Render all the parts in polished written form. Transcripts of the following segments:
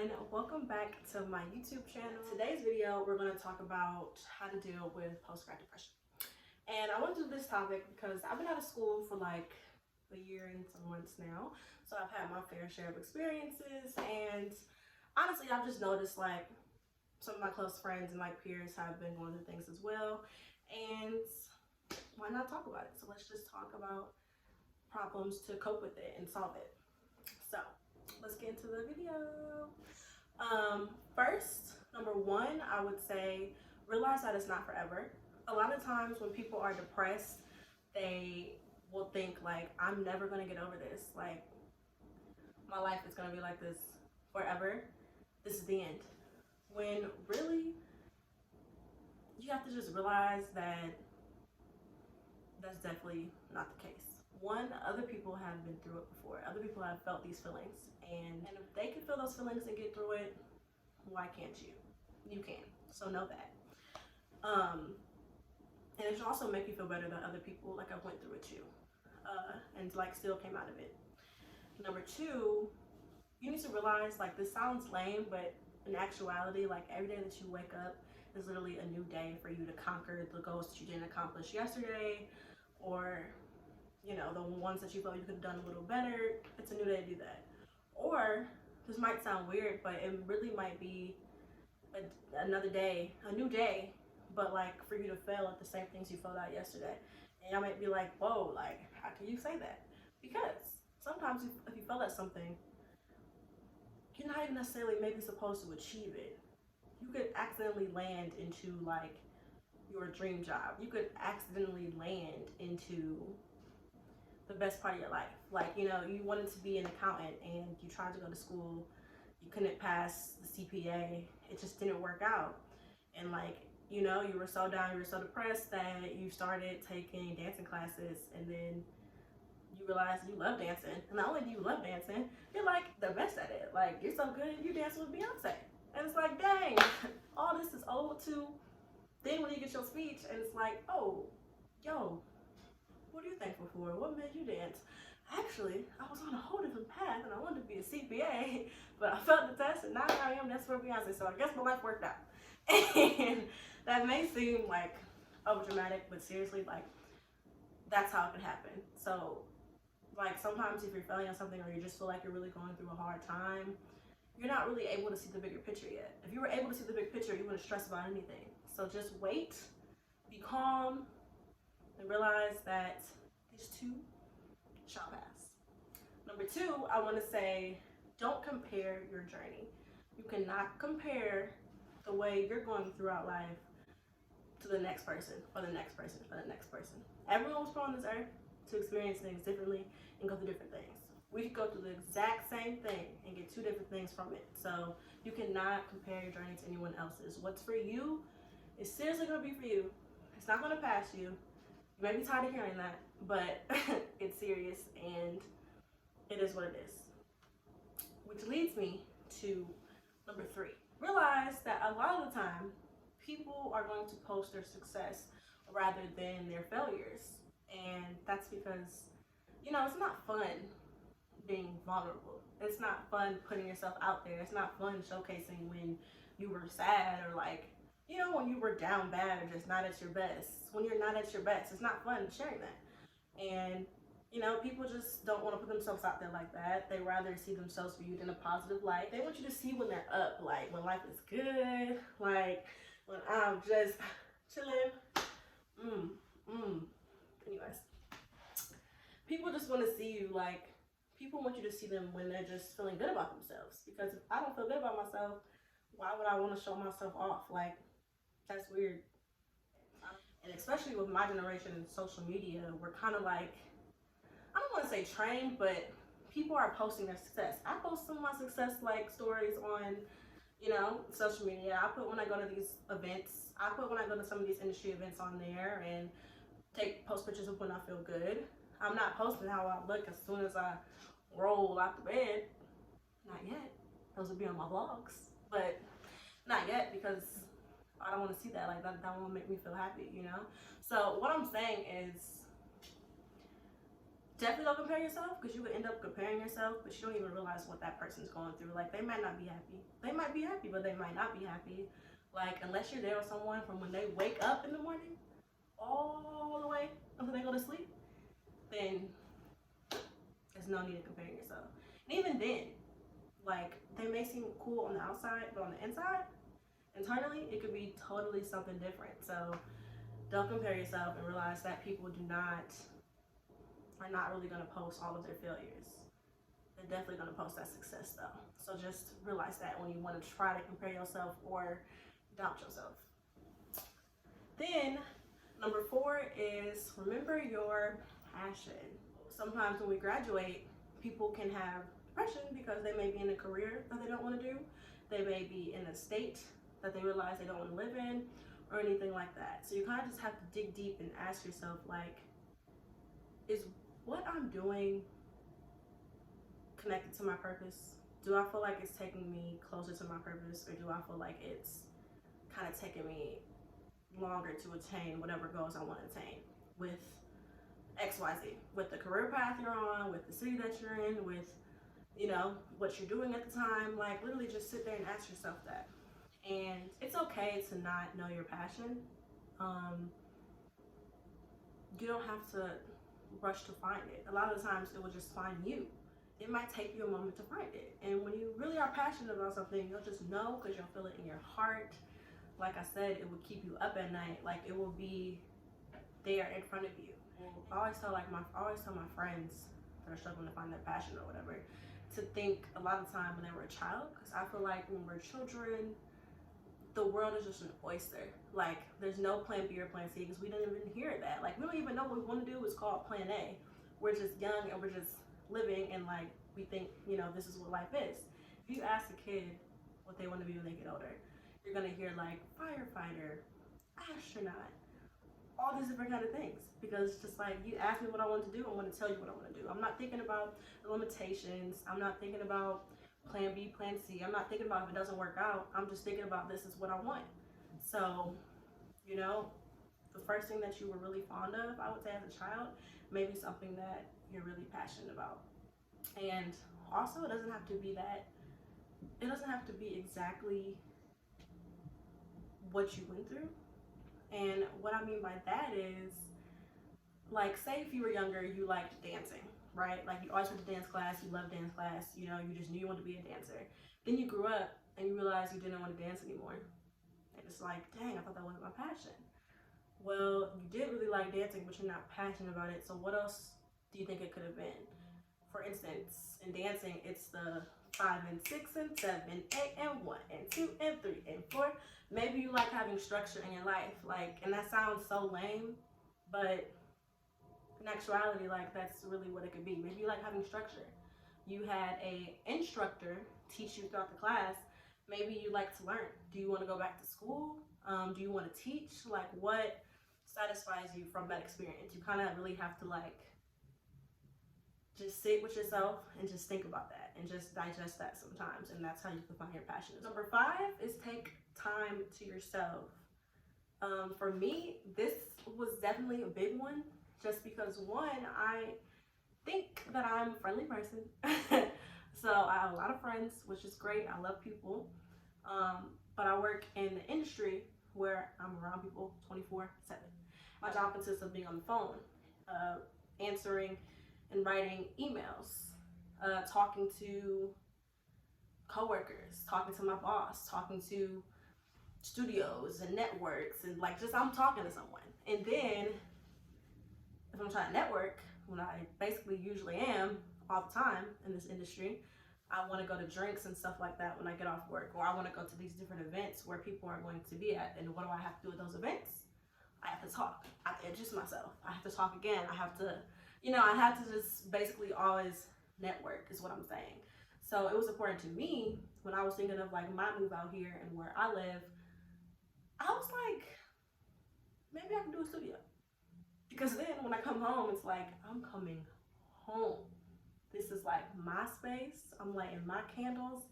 everyone, welcome back to my YouTube channel. Today's video we're going to talk about how to deal with post-grad depression. And I want to do this topic because I've been out of school for like a year and some months now, so I've had my fair share of experiences, and honestly I've just noticed like some of my close friends and like peers have been going through things as well, and why not talk about it? So let's just talk about problems to cope with it and solve it. So let's get into the video. First, number one, I would say realize that it's not forever. A lot of times when people are depressed, they will think like, I'm never gonna get over this. Like, my life is gonna be like this forever. This is the end. When really, you have to just realize that that's definitely not the case. One, other people have been through it before. Other people have felt these feelings. And if they can feel those feelings and get through it, why can't you? You can. So know that. And it should also make you feel better than other people like I went through it too. And like still came out of it. Number two, you need to realize like this sounds lame, but in actuality, like every day that you wake up is literally a new day for you to conquer the goals that you didn't accomplish yesterday, or you know, the ones that you felt you could have done a little better. It's a new day to do that. Or, this might sound weird, but it really might be another day, a new day, but like for you to fail at the same things you failed at yesterday. And y'all might be like, whoa, like, how can you say that? Because sometimes if you fail at something, you're not even necessarily maybe supposed to achieve it. You could accidentally land into like your dream job. You could accidentally land into the best part of your life. Like, you know, you wanted to be an accountant and you tried to go to school, you couldn't pass the CPA, it just didn't work out. And like, you know, you were so down, you were so depressed that you started taking dancing classes, and then you realized you love dancing. And not only do you love dancing, you're like the best at it. Like, you're so good, you dance with Beyonce. And it's like, dang, all this is owed to then when you get your speech and it's like, oh, yo, what are you thankful for? What made you dance? Actually, I was on a whole different path and I wanted to be a CPA, but I failed the test and now I am dancing for Beyonce, so I guess my life worked out. And that may seem like overdramatic, but seriously, like, that's how it could happen. So, like, sometimes if you're failing at something or you just feel like you're really going through a hard time, you're not really able to see the bigger picture yet. If you were able to see the big picture, you wouldn't stress about anything. So just wait, be calm, and realize that this too shall pass. Number two, I want to say, don't compare your journey. You cannot compare the way you're going throughout life to the next person, or the next person, or the next person. Everyone was put on this earth to experience things differently and go through different things. We could go through the exact same thing and get two different things from it. So you cannot compare your journey to anyone else's. What's for you is seriously going to be for you. It's not going to pass you. You may be tired of hearing that, but it's serious and it is what it is. Which leads me to number three. Realize that a lot of the time, people are going to post their success rather than their failures. And that's because, you know, it's not fun being vulnerable. It's not fun putting yourself out there. It's not fun showcasing when you were sad or like, you know, when you were down bad or just not at your best. When you're not at your best, it's not fun sharing that. And, you know, people just don't want to put themselves out there like that. They rather see themselves viewed in a positive light. They want you to see when they're up, like when life is good, like when I'm just chilling. Anyways, people just want to see you like, people want you to see them when they're just feeling good about themselves. Because if I don't feel good about myself, why would I want to show myself off? Like, that's weird. And especially with my generation and social media, we're kind of like, I don't want to say trained, but people are posting their success. I post some of my success like stories on, you know, social media. I put when I go to these events. I put when I go to some of these industry events on there and post pictures of when I feel good. I'm not posting how I look as soon as I roll out the bed. Not yet. Those would be on my vlogs, but not yet because I don't want to see that. Like that won't make me feel happy, you know? So what I'm saying is, definitely don't compare yourself, because you would end up comparing yourself, but you don't even realize what that person's going through. Like, they might not be happy. They might be happy, but they might not be happy. Like, unless you're there with someone from when they wake up in the morning all the way until they go to sleep, then there's no need to compare yourself. And even then, like, they may seem cool on the outside, but on the inside, internally, it could be totally something different. So don't compare yourself, and realize that people are not really going to post all of their failures. They're definitely going to post that success though. So just realize that when you want to try to compare yourself or doubt yourself. Then number 4 is remember your passion. Sometimes when we graduate, people can have depression because they may be in a career that they don't want to do. They may be in a state that they realize they don't want to live in, or anything like that. So you kind of just have to dig deep and ask yourself, like, is what I'm doing connected to my purpose? Do I feel like it's taking me closer to my purpose, or do I feel like it's kind of taking me longer to attain whatever goals I want to attain with XYZ, with the career path you're on, with the city that you're in, with, you know, what you're doing at the time? Like, literally just sit there and ask yourself that. And it's okay to not know your passion. You don't have to rush to find it. A lot of the times it will just find you. It might take you a moment to find it. And when you really are passionate about something, you'll just know, because you'll feel it in your heart. Like I said, it will keep you up at night. Like, it will be there in front of you. And I always tell my friends that are struggling to find their passion or whatever, to think a lot of the time when they were a child, because I feel like when we're children, the world is just an oyster. Like, there's no plan B or plan C, because we don't even hear that. Like, we don't even know what we want to do. It's called plan A. We're just young and we're just living, and like, we think, you know, this is what life is. If you ask a kid what they want to be when they get older, you're gonna hear like firefighter, astronaut, all these different kind of things, because it's just like, you ask me what I want to do, I'm going to tell you what I want to do. I'm not thinking about the limitations. I'm not thinking about plan B, plan C. I'm not thinking about if it doesn't work out. I'm just thinking about, this is what I want. So, you know, the first thing that you were really fond of, I would say, as a child, maybe something that you're really passionate about. And also, it doesn't have to be exactly what you went through. And what I mean by that is, like, say if you were younger, you liked dancing, right? Like, you always went to dance class, you loved dance class, you know, you just knew you wanted to be a dancer. Then you grew up and you realized you didn't want to dance anymore. And it's like, dang, I thought that wasn't my passion. Well, you did really like dancing, but you're not passionate about it. So what else do you think it could have been? For instance, in dancing, it's the 5 and 6 and 7, 8 and 1 and 2 and 3 and 4. Maybe you like having structure in your life, like, and that sounds so lame, but in actuality, like, that's really what it could be. Maybe you like having structure. You had a instructor teach you throughout the class. Maybe you like to learn. Do you want to go back to school? Do you want to teach? Like, what satisfies you from that experience? You kind of really have to, like, just sit with yourself and just think about that and just digest that sometimes, and that's how you can find your passion. Number 5 is take time to yourself. For me, this was definitely a big one, just because, one, I think that I'm a friendly person. So I have a lot of friends, which is great. I love people. But I work in the industry where I'm around people 24/7. My job consists of being on the phone, answering and writing emails, talking to coworkers, talking to my boss, talking to studios and networks, and like, just, I'm talking to someone. And then if I'm trying to network, when I basically usually am all the time in this industry, I want to go to drinks and stuff like that when I get off work, or I want to go to these different events where people are going to be at. And what do I have to do at those events? I have to talk. I have to introduce myself. I have to talk again. I have to, you know, I have to just basically always network, is what I'm saying. So it was important to me when I was thinking of like my move out here and where I live. I was like, maybe I can do a studio. Because then when I come home, it's like, I'm coming home. This is like my space. I'm lighting my candles.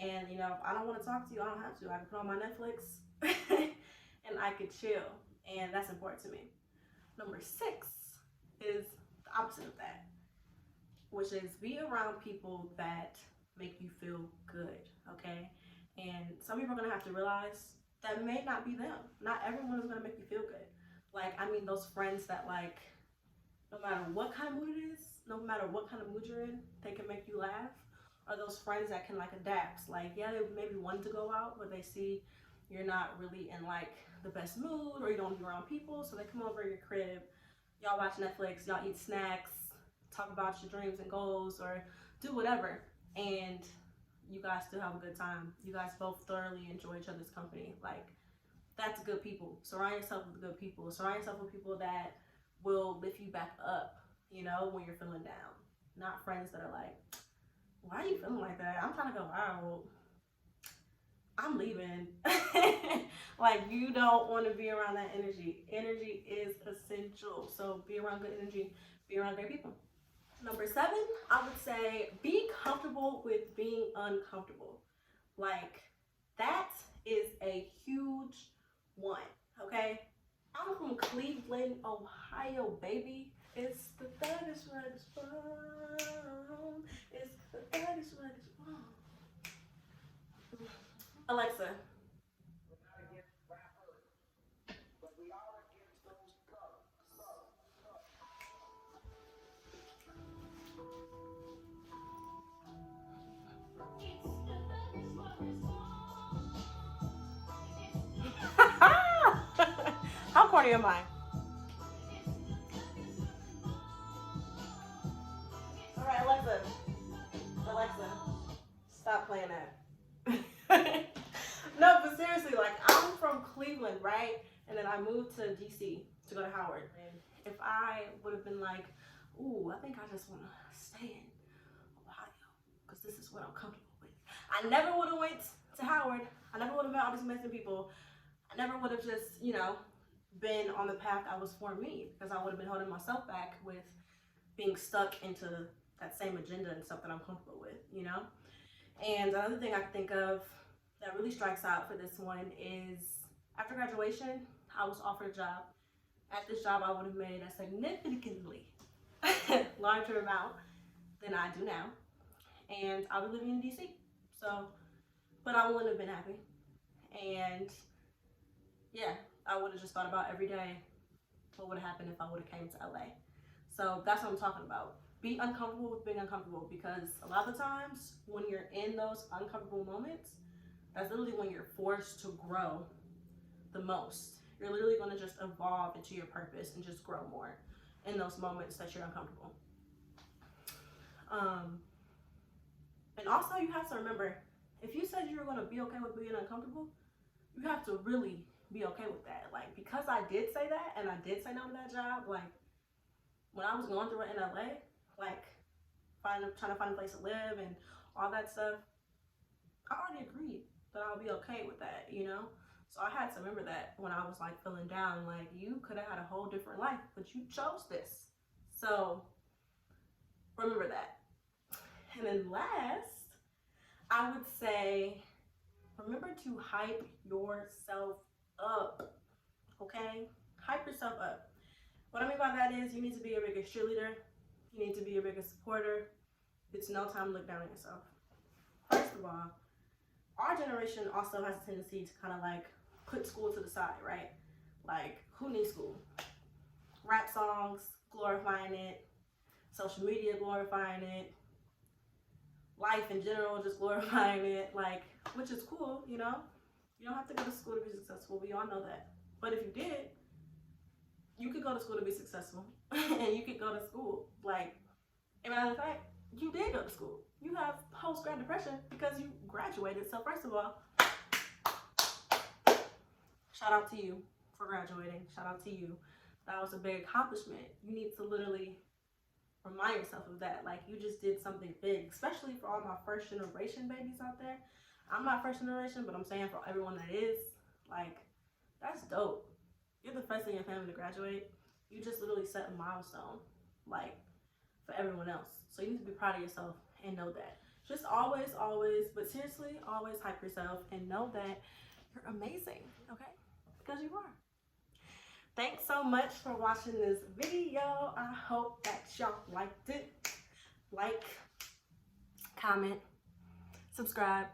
And, you know, if I don't want to talk to you, I don't have to. I can put on my Netflix and I could chill. And that's important to me. Number 6 is the opposite of that. which is be around people that make you feel good, okay? And some people are gonna have to realize that may not be them. Not everyone is gonna make you feel good. Like, I mean, those friends that, like, no matter what kind of mood it is, no matter what kind of mood you're in, they can make you laugh. Or those friends that can, like, adapt. Like, yeah, they maybe want to go out, but they see you're not really in, like, the best mood, or you don't be around people, so they come over your crib, y'all watch Netflix, y'all eat snacks, talk about your dreams and goals, or do whatever, and you guys still have a good time. You guys both thoroughly enjoy each other's company. Like, that's good people. Surround yourself with good people. Surround yourself with people that will lift you back up, you know, when you're feeling down. Not friends that are like, why are you feeling like that? I'm trying to go viral. I'm leaving. Like, you don't want to be around that energy. Energy is essential. So be around good energy, be around great people. Number 7, I would say be comfortable with being uncomfortable. Like, that is a huge one, okay? I'm from Cleveland, Ohio, baby. It's the third is what it's from. It's the third is what it's from. Alexa. How corny am I? All right, Alexa. Alexa, stop playing that. No, but seriously, like, I'm from Cleveland, right? And then I moved to DC to go to Howard. And if I would have been like, ooh, I think I just want to stay in Ohio because this is what I'm comfortable with, I never would have went to Howard. I never would have met all these amazing people. I never would have just, you know, been on the path that was for me, because I would have been holding myself back with being stuck into that same agenda and stuff that I'm comfortable with, you know? And another thing I can think of that really strikes out for this one is after graduation, I was offered a job. At this job, I would have made a significantly larger amount than I do now. And I was living in DC. So, but I wouldn't have been happy. And yeah, I would have just thought about every day what would have happened if I would have came to LA. So that's what I'm talking about. Be uncomfortable with being uncomfortable, because a lot of the times when you're in those uncomfortable moments, that's literally when you're forced to grow the most. You're literally going to just evolve into your purpose and just grow more in those moments that you're uncomfortable. And also, you have to remember, if you said you were going to be okay with being uncomfortable, you have to really be okay with that. Like, because I did say that, and I did say no to that job, like, when I was going through it in LA, like, trying to find a place to live and all that stuff, I already agreed that I'll be okay with that, you know? So I had to remember that when I was, like, feeling down. Like, you could have had a whole different life, but you chose this. So remember that. And then last, I would say, remember to hype yourself up, okay? Hype yourself up. What I mean by that is, you need to be your biggest cheerleader. You need to be your biggest supporter. It's no time to look down on yourself. First of all, our generation also has a tendency to kind of like put school to the side, right? Like, who needs school? Rap songs glorifying it, social media glorifying it, life in general just glorifying it, like, which is cool, you know? You don't have to go to school to be successful. We all know that. But if you did, you could go to school to be successful. And you could go to school. Like, as a matter of fact, you did go to school. You have post-grad depression because you graduated. So first of all, shout out to you for graduating. Shout out to you. That was a big accomplishment. You need to literally remind yourself of that. Like, you just did something big, especially for all my first generation babies out there. I'm not first generation, but I'm saying for everyone that is, like, that's dope. You're the first in your family to graduate. You just literally set a milestone, like, for everyone else. So you need to be proud of yourself and know that. Just always, but seriously, always hype yourself and know that you're amazing, okay? Because you are. Thanks so much for watching this video. I hope that y'all liked it. like, comment, subscribe.